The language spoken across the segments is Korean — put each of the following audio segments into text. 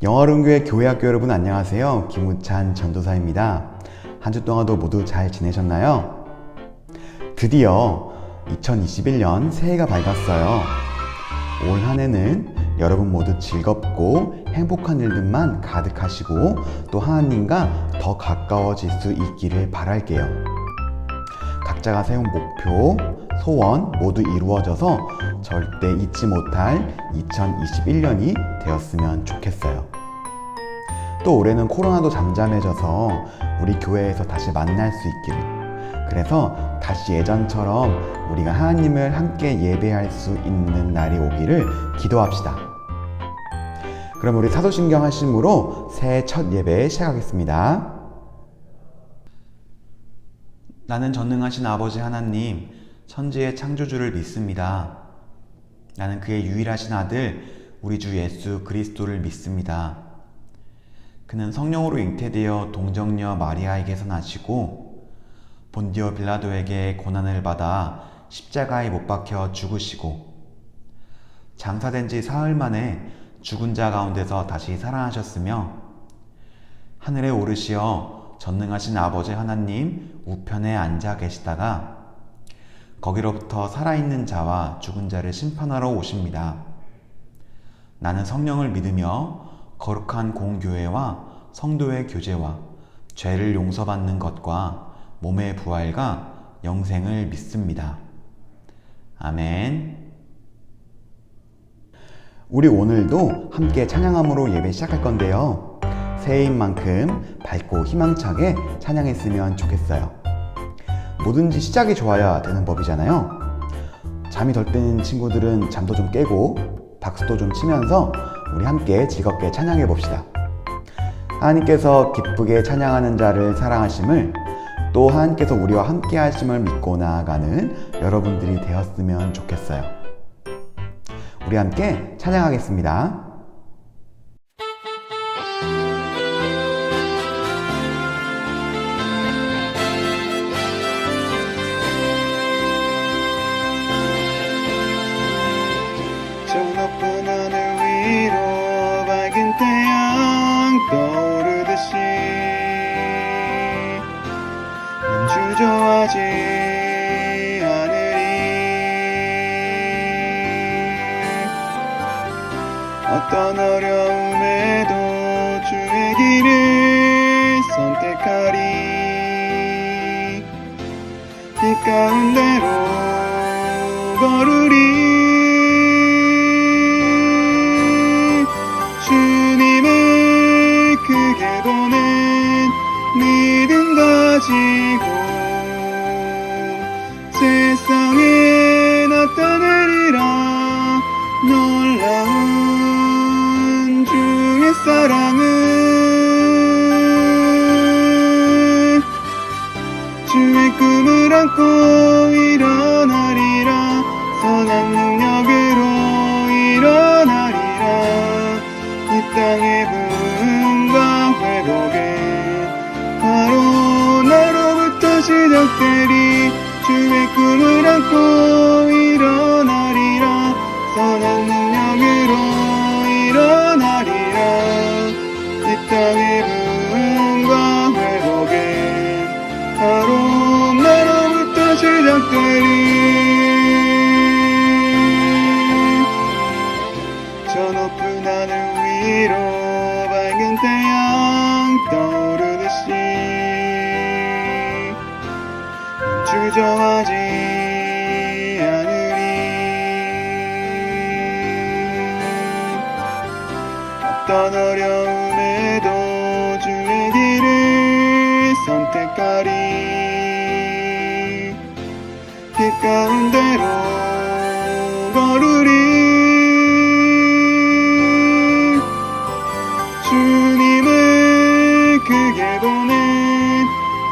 영어로운교회 교회학교 여러분 안녕하세요. 김우찬 전도사입니다. 한 주 동안도 모두 잘 지내셨나요? 드디어 2021년 새해가 밝았어요. 올 한 해는 여러분 모두 즐겁고 행복한 일들만 가득하시고 또 하나님과 더 가까워질 수 있기를 바랄게요. 각자가 세운 목표, 소원 모두 이루어져서 절대 잊지 못할 2021년이 되었으면 좋겠어요. 또 올해는 코로나도 잠잠해져서 우리 교회에서 다시 만날 수 있기를, 그래서 다시 예전처럼 우리가 하나님을 함께 예배할 수 있는 날이 오기를 기도합시다. 그럼 우리 사도신경 하심으로 새해 첫 예배 시작하겠습니다. 나는 전능하신 아버지 하나님, 천지의 창조주를 믿습니다. 나는 그의 유일하신 아들, 우리 주 예수 그리스도를 믿습니다. 그는 성령으로 잉태되어 동정녀 마리아에게서 나시고 본디오 빌라도에게 고난을 받아 십자가에 못 박혀 죽으시고 장사된 지 사흘 만에 죽은 자 가운데서 다시 살아나셨으며 하늘에 오르시어 전능하신 아버지 하나님 우편에 앉아 계시다가 거기로부터 살아있는 자와 죽은 자를 심판하러 오십니다. 나는 성령을 믿으며 거룩한 공교회와 성도의 교제와 죄를 용서받는 것과 몸의 부활과 영생을 믿습니다. 아멘. 우리 오늘도 함께 찬양함으로 예배 시작할 건데요. 새해인 만큼 밝고 희망차게 찬양했으면 좋겠어요. 뭐든지 시작이 좋아야 되는 법이잖아요. 잠이 덜 깨는 친구들은 잠도 좀 깨고 박수도 좀 치면서 우리 함께 즐겁게 찬양해 봅시다. 하나님께서 기쁘게 찬양하는 자를 사랑하심을, 또 하나님께서 우리와 함께 하심을 믿고 나아가는 여러분들이 되었으면 좋겠어요. 우리 함께 찬양하겠습니다. 저 높은 하늘 위로 밝은 태양 떠오르듯이 난 주저하지 않으리. 어떤 어려움에도 주의 길을 선택하리. 빛 가운데로 걸으리. 주님을 크게 보는 믿음 가지고 세상에 나타내리라. 놀라운 주의 사랑은 주의 꿈을 안고 일어나리라. 선한 능력으로 일어나리라. 이 땅의 부흥과 회복은 바로 나로부터 시작되리. 주의 꿈을 안고 일어나리라. 선한 능력으로 일어나리라. 이 땅의 부흥과 회복은 바로 나로부터 시작되리. 저 높은 하늘 위로 밝은 태양 떠오르듯이 주저하지 않으리. 어떤 어려움에도 주의 길을 선택하리. 빛 가운데로 걸으리. 주님을 크게 보는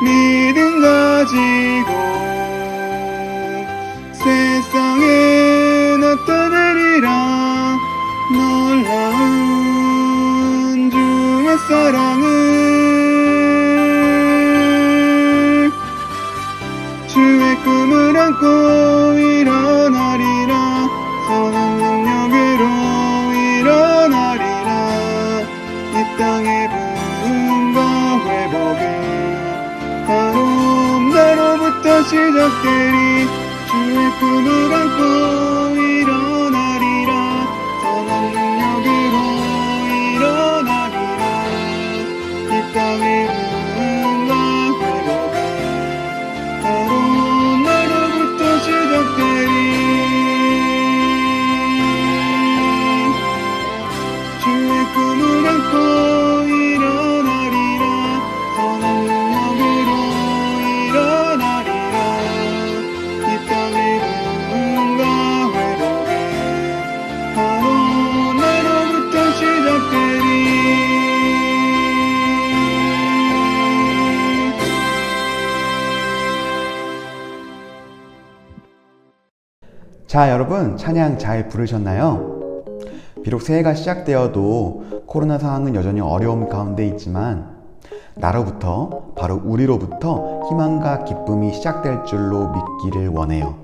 믿음 가지고 세상에 나타내리라. 놀라운 주의 사랑은 주의 꿈을 안고 일어나리라. 선한 능력으로 일어나리라. 시작되리 주의 꿈을 안고 일어나리라 선한 능력으로 일어나리라 이 땅의 부흥과 회복은 바로 나로부터 시작되리 주의 꿈을 안고 일어나리라 선한 능력으로 일어나리라 이 땅의 부흥과 회복은 바로 나로부터 시작되리 자, 여러분 찬양 잘 부르셨나요? 비록 새해가 시작되어도 코로나 상황은 여전히 어려움 가운데 있지만 나로부터, 바로 우리로부터 희망과 기쁨이 시작될 줄로 믿기를 원해요.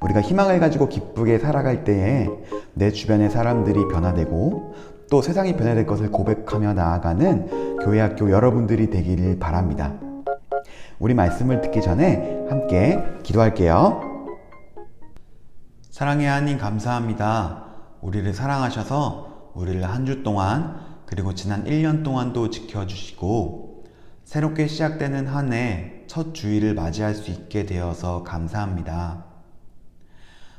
우리가 희망을 가지고 기쁘게 살아갈 때에 내 주변의 사람들이 변화되고 또 세상이 변화될 것을 고백하며 나아가는 교회학교 여러분들이 되기를 바랍니다. 우리 말씀을 듣기 전에 함께 기도할게요. 사랑의 하나님 감사합니다. 우리를 사랑하셔서 우리를 한 주 동안 그리고 지난 1년 동안도 지켜주시고 새롭게 시작되는 한 해 첫 주일을 맞이할 수 있게 되어서 감사합니다.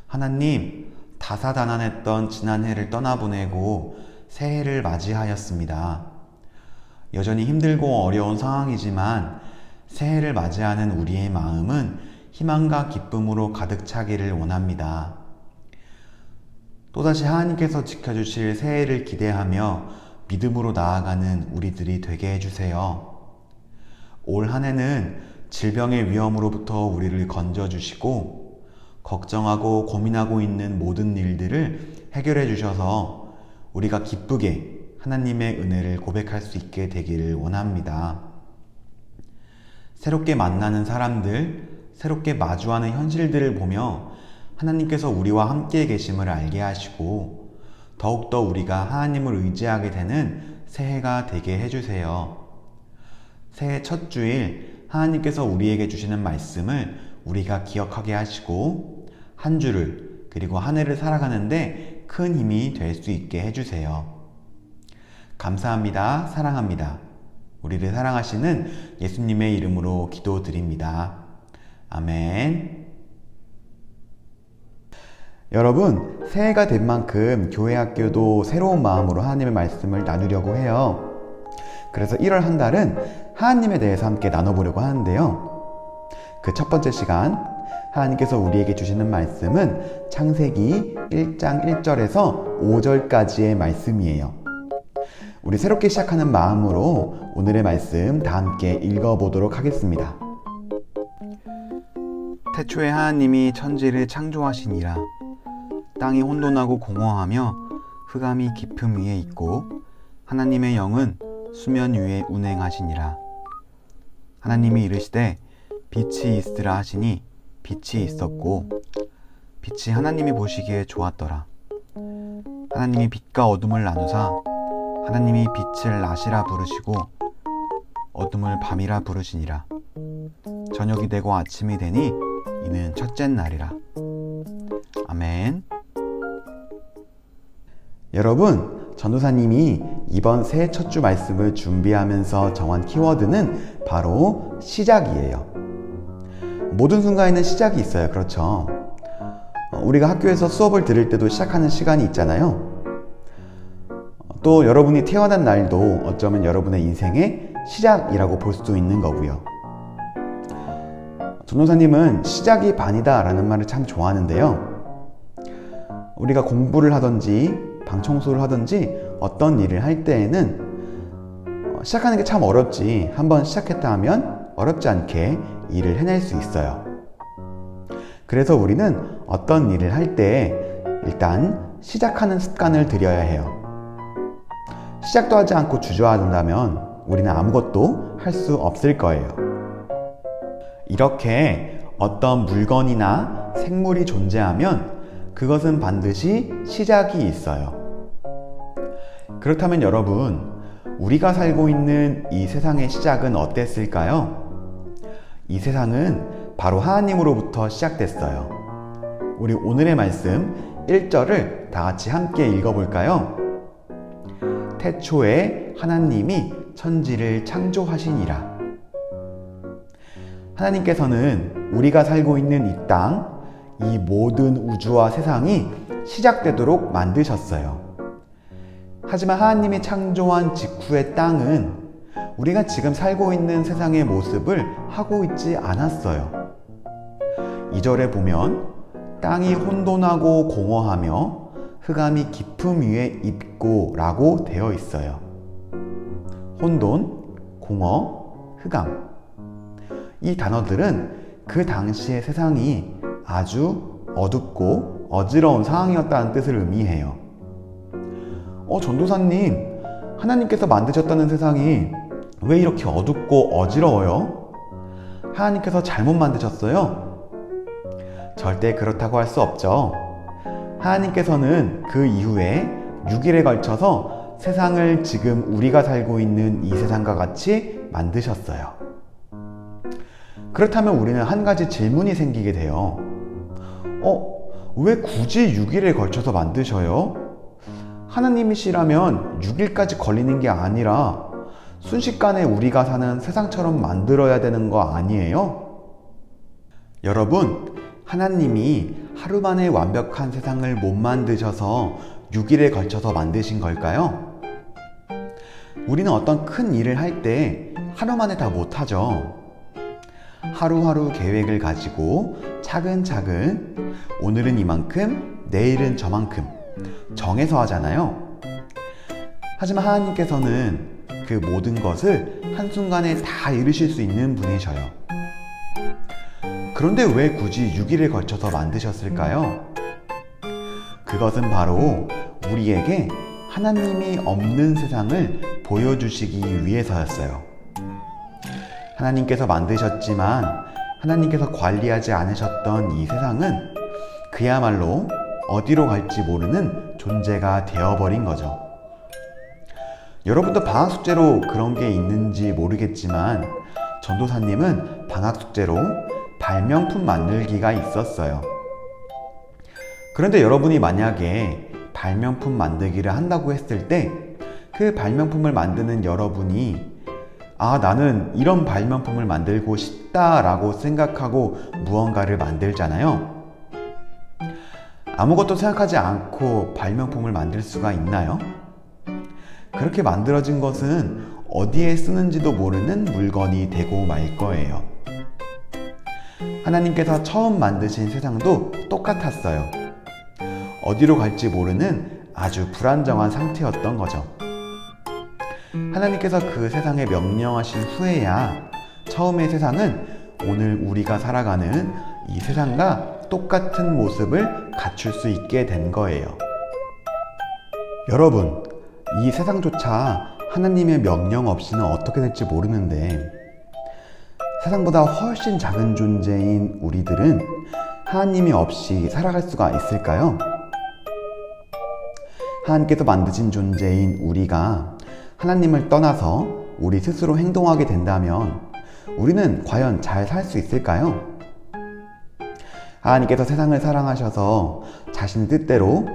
하나님, 다사다난했던 지난 해를 떠나보내고 새해를 맞이하였습니다. 여전히 힘들고 어려운 상황이지만 새해를 맞이하는 우리의 마음은 희망과 기쁨으로 가득 차기를 원합니다. 또다시 하나님께서 지켜주실 새해를 기대하며 믿음으로 나아가는 우리들이 되게 해주세요. 올 한 해는 질병의 위험으로부터 우리를 건져주시고 걱정하고 고민하고 있는 모든 일들을 해결해 주셔서 우리가 기쁘게 하나님의 은혜를 고백할 수 있게 되기를 원합니다. 새롭게 만나는 사람들, 새롭게 마주하는 현실들을 보며 하나님께서 우리와 함께 계심을 알게 하시고 더욱더 우리가 하나님을 의지하게 되는 새해가 되게 해주세요. 새해 첫 주일 하나님께서 우리에게 주시는 말씀을 우리가 기억하게 하시고 한 주를 그리고 한 해를 살아가는데 큰 힘이 될 수 있게 해주세요. 감사합니다. 사랑합니다. 우리를 사랑하시는 예수님의 이름으로 기도드립니다. 아멘. 여러분, 새해가 된 만큼 교회학교도 새로운 마음으로 하나님의 말씀을 나누려고 해요. 그래서 1월 한 달은 하나님에 대해서 함께 나눠보려고 하는데요. 그 첫 번째 시간, 하나님께서 우리에게 주시는 말씀은 창세기 1장 1절에서 5절까지의 말씀이에요. 우리 새롭게 시작하는 마음으로 오늘의 말씀 다 함께 읽어보도록 하겠습니다. 태초에 하나님이 천지를 창조하시니라. 땅이 혼돈하고 공허하며 흑암이 깊음 위에 있고 하나님의 영은 수면 위에 운행하시니라. 하나님이 이르시되 빛이 있으라 하시니 빛이 있었고 빛이 하나님이 보시기에 좋았더라. 하나님이 빛과 어둠을 나누사 하나님이 빛을 낮이라 부르시고 어둠을 밤이라 부르시니라. 저녁이 되고 아침이 되니 이는 첫째 날이라. 아멘. 여러분, 전도사님이 이번 새해 첫 주 말씀을 준비하면서 정한 키워드는 바로 시작이에요. 모든 순간에는 시작이 있어요. 그렇죠? 우리가 학교에서 수업을 들을 때도 시작하는 시간이 있잖아요. 또 여러분이 태어난 날도 어쩌면 여러분의 인생의 시작이라고 볼 수도 있는 거고요. 전도사님은 시작이 반이다 라는 말을 참 좋아하는데요. 우리가 공부를 하든지 방청소를 하든지 어떤 일을 할 때에는 시작하는 게 참 어렵지 한번 시작했다 하면 어렵지 않게 일을 해낼 수 있어요. 그래서 우리는 어떤 일을 할 때 일단 시작하는 습관을 들여야 해요. 시작도 하지 않고 주저앉는다면 우리는 아무것도 할 수 없을 거예요. 이렇게 어떤 물건이나 생물이 존재하면 그것은 반드시 시작이 있어요. 그렇다면 여러분, 우리가 살고 있는 이 세상의 시작은 어땠을까요? 이 세상은 바로 하나님으로부터 시작됐어요. 우리 오늘의 말씀 1절을 다 같이 함께 읽어볼까요? 태초에 하나님이 천지를 창조하시니라. 하나님께서는 우리가 살고 있는 이 땅, 이 모든 우주와 세상이 시작되도록 만드셨어요. 하지만 하나님이 창조한 직후의 땅은 우리가 지금 살고 있는 세상의 모습을 하고 있지 않았어요. 2절에 보면 땅이 혼돈하고 공허하며 흑암이 깊음 위에 있고 라고 되어 있어요. 혼돈, 공허, 흑암. 이 단어들은 그 당시의 세상이 아주 어둡고 어지러운 상황이었다는 뜻을 의미해요. 전도사님, 하나님께서 만드셨다는 세상이 왜 이렇게 어둡고 어지러워요? 하나님께서 잘못 만드셨어요? 절대 그렇다고 할 수 없죠. 하나님께서는 그 이후에 6일에 걸쳐서 세상을 지금 우리가 살고 있는 이 세상과 같이 만드셨어요. 그렇다면 우리는 한 가지 질문이 생기게 돼요. 왜 굳이 6일에 걸쳐서 만드셔요? 하나님이시라면 6일까지 걸리는 게 아니라 순식간에 우리가 사는 세상처럼 만들어야 되는 거 아니에요? 여러분, 하나님이 하루 만에 완벽한 세상을 못 만드셔서 6일에 걸쳐서 만드신 걸까요? 우리는 어떤 큰 일을 할 때 하루 만에 다 못하죠. 하루하루 계획을 가지고 차근차근 오늘은 이만큼, 내일은 저만큼 정해서 하잖아요. 하지만 하나님께서는 그 모든 것을 한순간에 다 이루실 수 있는 분이셔요. 그런데 왜 굳이 6일에 걸쳐서 만드셨을까요? 그것은 바로 우리에게 하나님이 없는 세상을 보여주시기 위해서였어요. 하나님께서 만드셨지만 하나님께서 관리하지 않으셨던 이 세상은 그야말로 어디로 갈지 모르는 존재가 되어버린 거죠. 여러분도 방학 숙제로 그런 게 있는지 모르겠지만 전도사님은 방학 숙제로 발명품 만들기가 있었어요. 그런데 여러분이 만약에 발명품 만들기를 한다고 했을 때 그 발명품을 만드는 여러분이 나는 이런 발명품을 만들고 싶다라고 생각하고 무언가를 만들잖아요. 아무것도 생각하지 않고 발명품을 만들 수가 있나요? 그렇게 만들어진 것은 어디에 쓰는지도 모르는 물건이 되고 말 거예요. 하나님께서 처음 만드신 세상도 똑같았어요. 어디로 갈지 모르는 아주 불안정한 상태였던 거죠. 하나님께서 그 세상에 명령하신 후에야 처음의 세상은 오늘 우리가 살아가는 이 세상과 똑같은 모습을 갖출 수 있게 된 거예요. 여러분, 이 세상조차 하나님의 명령 없이는 어떻게 될지 모르는데 세상보다 훨씬 작은 존재인 우리들은 하나님이 없이 살아갈 수가 있을까요? 하나님께서 만드신 존재인 우리가 하나님을 떠나서 우리 스스로 행동하게 된다면 우리는 과연 잘 살 수 있을까요? 하나님께서 세상을 사랑하셔서 자신 뜻대로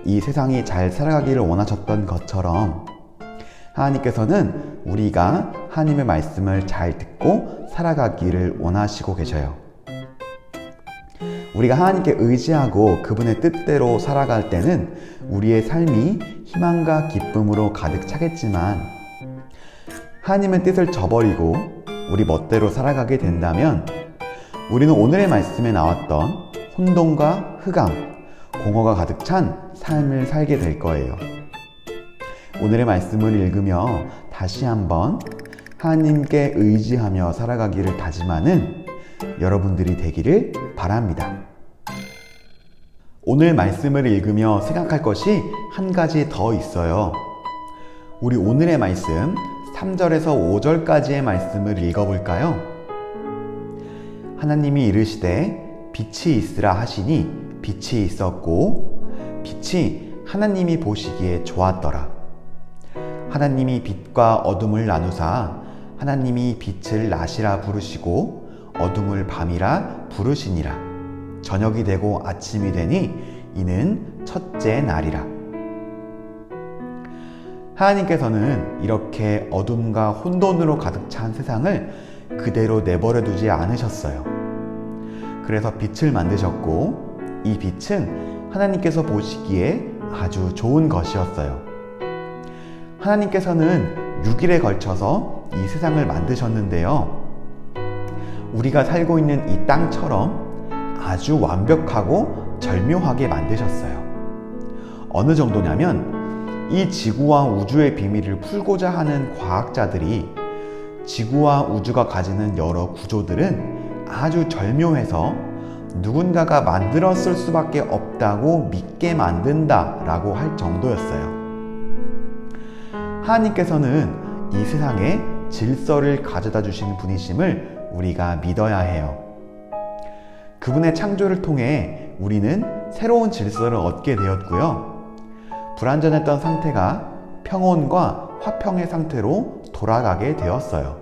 이 세상이 잘 살아가기를 원하셨던 것처럼 하나님께서는 우리가 하나님의 말씀을 잘 듣고 살아가기를 원하시고 계셔요. 우리가 하나님께 의지하고 그분의 뜻대로 살아갈 때는 우리의 삶이 희망과 기쁨으로 가득 차겠지만 하나님의 뜻을 저버리고 우리 멋대로 살아가게 된다면 우리는 오늘의 말씀에 나왔던 혼돈과 흑암, 공허가 가득 찬 삶을 살게 될 거예요. 오늘의 말씀을 읽으며 다시 한번 하나님께 의지하며 살아가기를 다짐하는 여러분들이 되기를 바랍니다. 오늘 말씀을 읽으며 생각할 것이 한 가지 더 있어요. 우리 오늘의 말씀 3절에서 5절까지의 말씀을 읽어볼까요? 하나님이 이르시되 빛이 있으라 하시니 빛이 있었고 빛이 하나님이 보시기에 좋았더라. 하나님이 빛과 어둠을 나누사 하나님이 빛을 낮이라 부르시고 어둠을 밤이라 부르시니라. 저녁이 되고 아침이 되니 이는 첫째 날이라. 하나님께서는 이렇게 어둠과 혼돈으로 가득 찬 세상을 그대로 내버려 두지 않으셨어요. 그래서 빛을 만드셨고, 이 빛은 하나님께서 보시기에 아주 좋은 것이었어요. 하나님께서는 6일에 걸쳐서 이 세상을 만드셨는데요. 우리가 살고 있는 이 땅처럼 아주 완벽하고 절묘하게 만드셨어요. 어느 정도냐면 이 지구와 우주의 비밀을 풀고자 하는 과학자들이 지구와 우주가 가지는 여러 구조들은 아주 절묘해서 누군가가 만들었을 수밖에 없다고 믿게 만든다라고 할 정도였어요. 하나님께서는 이 세상에 질서를 가져다 주신 분이심을 우리가 믿어야 해요. 그분의 창조를 통해 우리는 새로운 질서를 얻게 되었고요. 불완전했던 상태가 평온과 화평의 상태로 돌아가게 되었어요.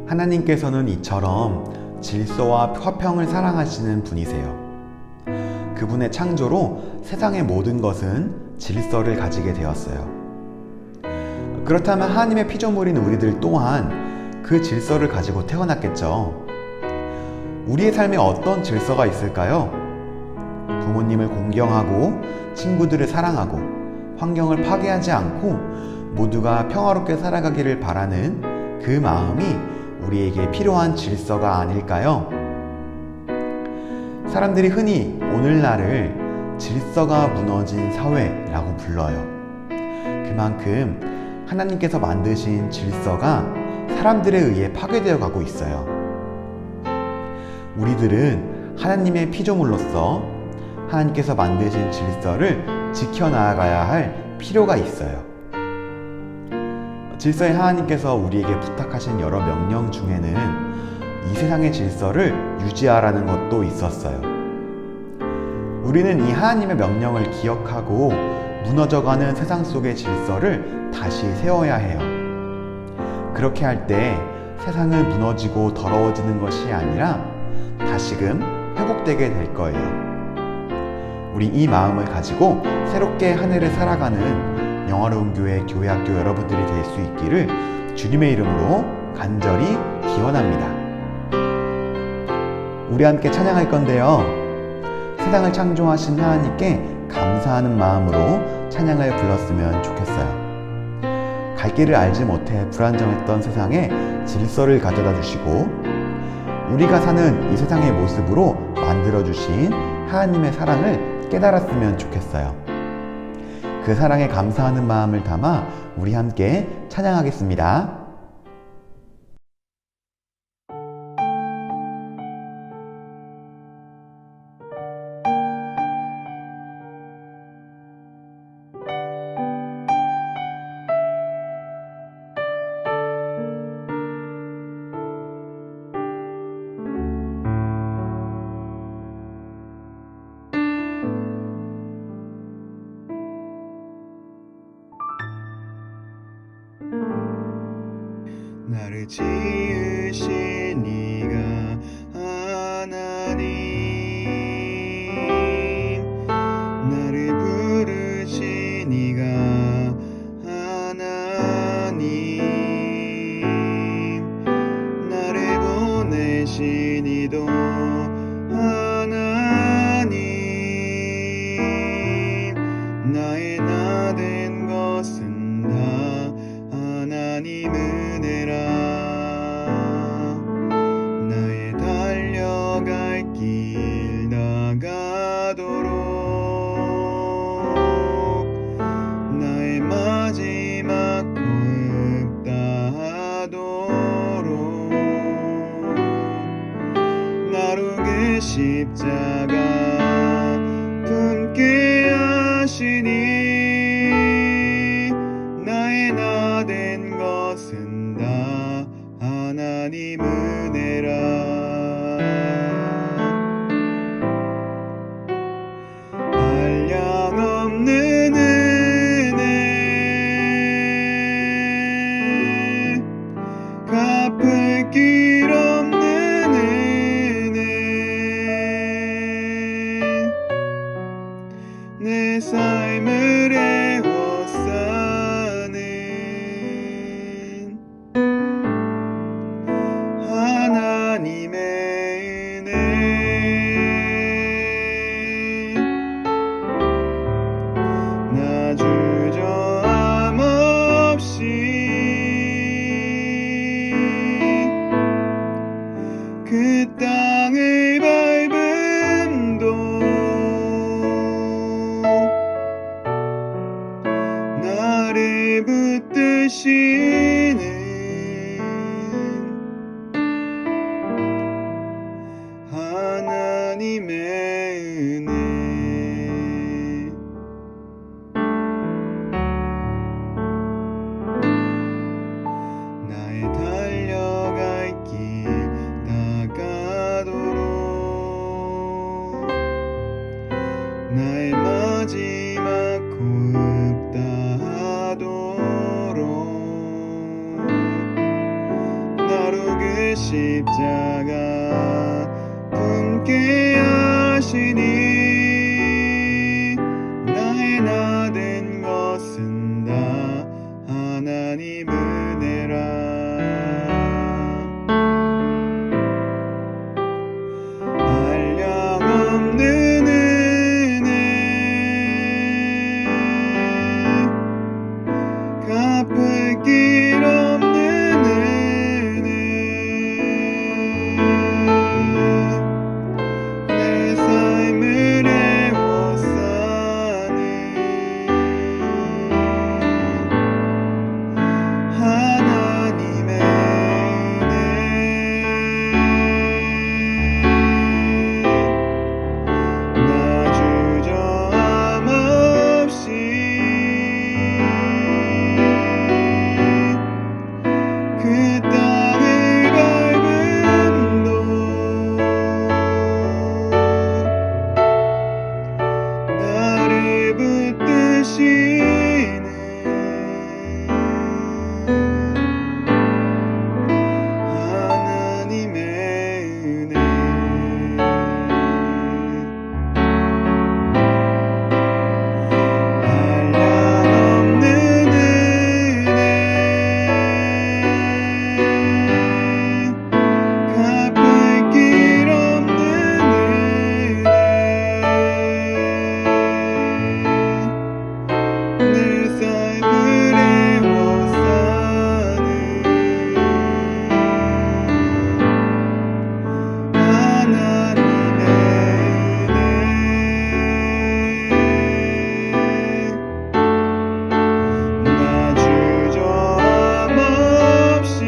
하나님께서는 이처럼 질서와 화평을 사랑하시는 분이세요. 그분의 창조로 세상의 모든 것은 질서를 가지게 되었어요. 그렇다면 하나님의 피조물인 우리들 또한 그 질서를 가지고 태어났겠죠. 우리의 삶에 어떤 질서가 있을까요? 부모님을 공경하고 친구들을 사랑하고 환경을 파괴하지 않고 모두가 평화롭게 살아가기를 바라는 그 마음이 우리에게 필요한 질서가 아닐까요? 사람들이 흔히 오늘날을 질서가 무너진 사회라고 불러요. 그만큼 하나님께서 만드신 질서가 사람들에 의해 파괴되어 가고 있어요. 우리들은 하나님의 피조물로서 하나님께서 만드신 질서를 지켜나가야 할 필요가 있어요. 질서의 하나님께서 우리에게 부탁하신 여러 명령 중에는 이 세상의 질서를 유지하라는 것도 있었어요. 우리는 이 하나님의 명령을 기억하고 무너져가는 세상 속의 질서를 다시 세워야 해요. 그렇게 할 때 세상은 무너지고 더러워지는 것이 아니라 다시금 회복되게 될 거예요. 우리 이 마음을 가지고 새롭게 한 해를 살아가는 영화로운 교회 교회학교 여러분들이 될 수 있기를 주님의 이름으로 간절히 기원합니다. 우리 함께 찬양할 건데요. 세상을 창조하신 하나님께 감사하는 마음으로 찬양을 불렀으면 좋겠어요. 갈 길을 알지 못해 불안정했던 세상에 질서를 가져다 주시고 우리가 사는 이 세상의 모습으로 만들어주신 하나님의 사랑을 깨달았으면 좋겠어요. 그 사랑에 감사하는 마음을 담아 우리 함께 찬양하겠습니다. 나를 지으신 이가 하나님, 나를 부르신 이가 하나님, 나를 보내신 이도 하나님, 나의 나 된 것은 다 하나님 은혜라. 나의 달려갈 길 나가도록 나의 마지막 호흡 다하도록 나로 그 십자가 품게 하시니 나의 나 된 것은 다 하나님 은혜라. 한량없는 은혜, 갚을 길 없는 계시는 하나님의 은혜 나의 달려갈 길 다가도록 나의 마지막 호흡 다하도록 나로 그 십자가 품게 하시니 나의 나 된 것은 다 하나님 은혜라 한량없는 은혜 갚을 길 없는 은혜 내 삶을 애워싸는 하나님의 은혜 나 주저함 없이 그 땅을 밟음도 나를 붙드시는 하나님의 은혜 한량없는 은혜 갚을 길 없는 은혜 내 삶을 애워싸는 하나님의 은혜 나 주저함 없이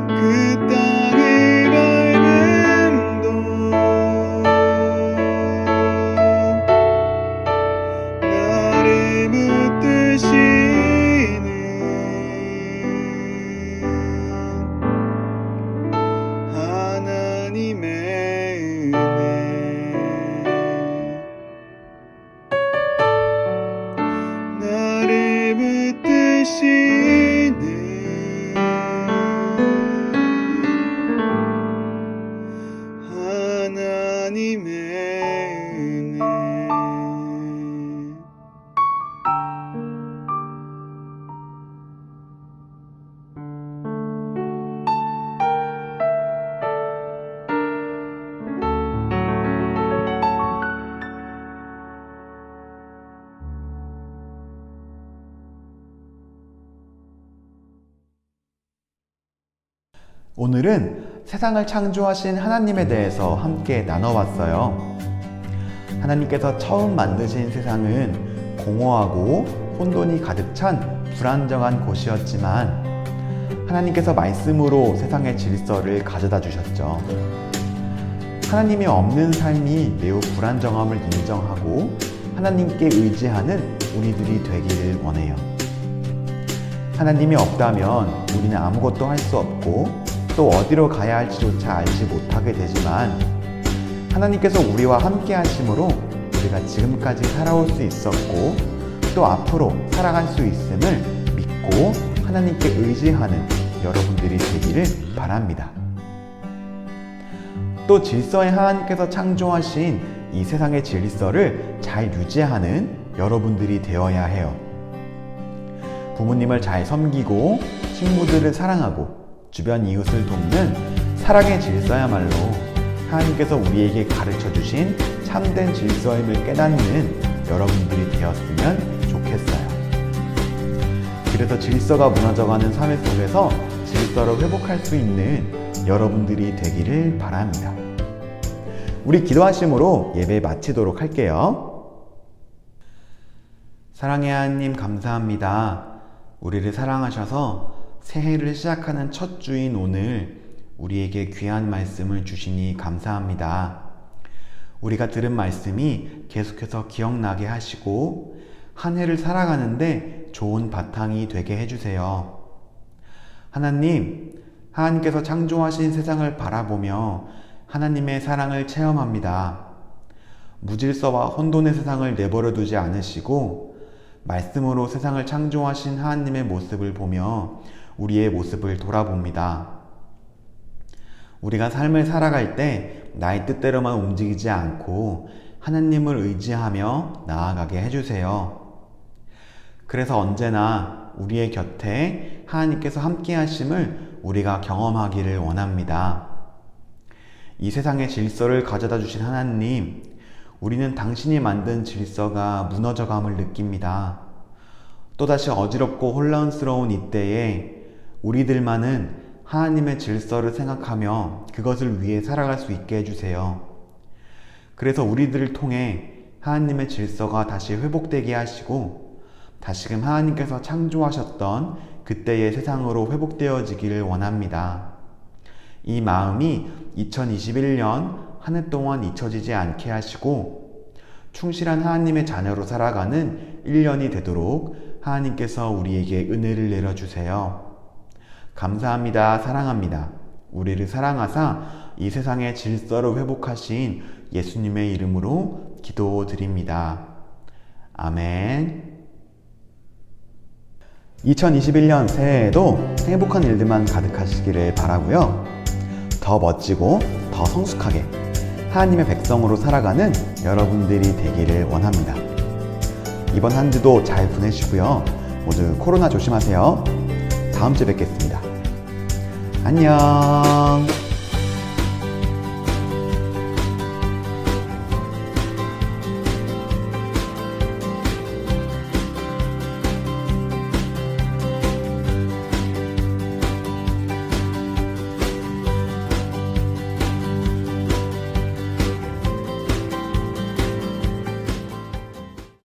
그 땅을 밟음도 나를 붙드시는 하나님의 은혜 나를 붙드시는 하나님의 은혜 오늘은 세상을 창조하신 하나님에 대해서 함께 나눠봤어요. 하나님께서 처음 만드신 세상은 공허하고 혼돈이 가득 찬 불안정한 곳이었지만 하나님께서 말씀으로 세상의 질서를 가져다 주셨죠. 하나님이 없는 삶이 매우 불안정함을 인정하고 하나님께 의지하는 우리들이 되기를 원해요. 하나님이 없다면 우리는 아무것도 할 수 없고 또 어디로 가야 할지조차 알지 못하게 되지만 하나님께서 우리와 함께 하심으로 우리가 지금까지 살아올 수 있었고 또 앞으로 살아갈 수 있음을 믿고 하나님께 의지하는 여러분들이 되기를 바랍니다. 또 질서에 하나님께서 창조하신 이 세상의 질서를 잘 유지하는 여러분들이 되어야 해요. 부모님을 잘 섬기고 친구들을 사랑하고 주변 이웃을 돕는 사랑의 질서야말로 하나님께서 우리에게 가르쳐 주신 참된 질서임을 깨닫는 여러분들이 되었으면 좋겠어요. 그래서 질서가 무너져가는 삶 속에서 질서를 회복할 수 있는 여러분들이 되기를 바랍니다. 우리 기도하심으로 예배 마치도록 할게요. 사랑의 하나님 감사합니다. 우리를 사랑하셔서 새해를 시작하는 첫 주인 오늘 우리에게 귀한 말씀을 주시니 감사합니다. 우리가 들은 말씀이 계속해서 기억나게 하시고 한 해를 살아가는데 좋은 바탕이 되게 해주세요. 하나님께서 창조하신 세상을 바라보며 하나님의 사랑을 체험합니다. 무질서와 혼돈의 세상을 내버려 두지 않으시고 말씀으로 세상을 창조하신 하나님의 모습을 보며 우리의 모습을 돌아봅니다. 우리가 삶을 살아갈 때 나의 뜻대로만 움직이지 않고 하나님을 의지하며 나아가게 해주세요. 그래서 언제나 우리의 곁에 하나님께서 함께 하심을 우리가 경험하기를 원합니다. 이 세상의 질서를 가져다 주신 하나님, 우리는 당신이 만든 질서가 무너져감을 느낍니다. 또다시 어지럽고 혼란스러운 이때에 우리들만은 하나님의 질서를 생각하며 그것을 위해 살아갈 수 있게 해주세요. 그래서 우리들을 통해 하나님의 질서가 다시 회복되게 하시고 다시금 하나님께서 창조하셨던 그때의 세상으로 회복되어지기를 원합니다. 이 마음이 2021년 한 해 동안 잊혀지지 않게 하시고 충실한 하나님의 자녀로 살아가는 1년이 되도록 하나님께서 우리에게 은혜를 내려주세요. 감사합니다. 사랑합니다. 우리를 사랑하사 이 세상의 질서를 회복하신 예수님의 이름으로 기도드립니다. 아멘. 2021년 새해에도 행복한 일들만 가득하시기를 바라고요. 더 멋지고 더 성숙하게 하나님의 백성으로 살아가는 여러분들이 되기를 원합니다. 이번 한 주도 잘 보내시고요. 모두 코로나 조심하세요. 다음 주에 뵙겠습니다. 안녕.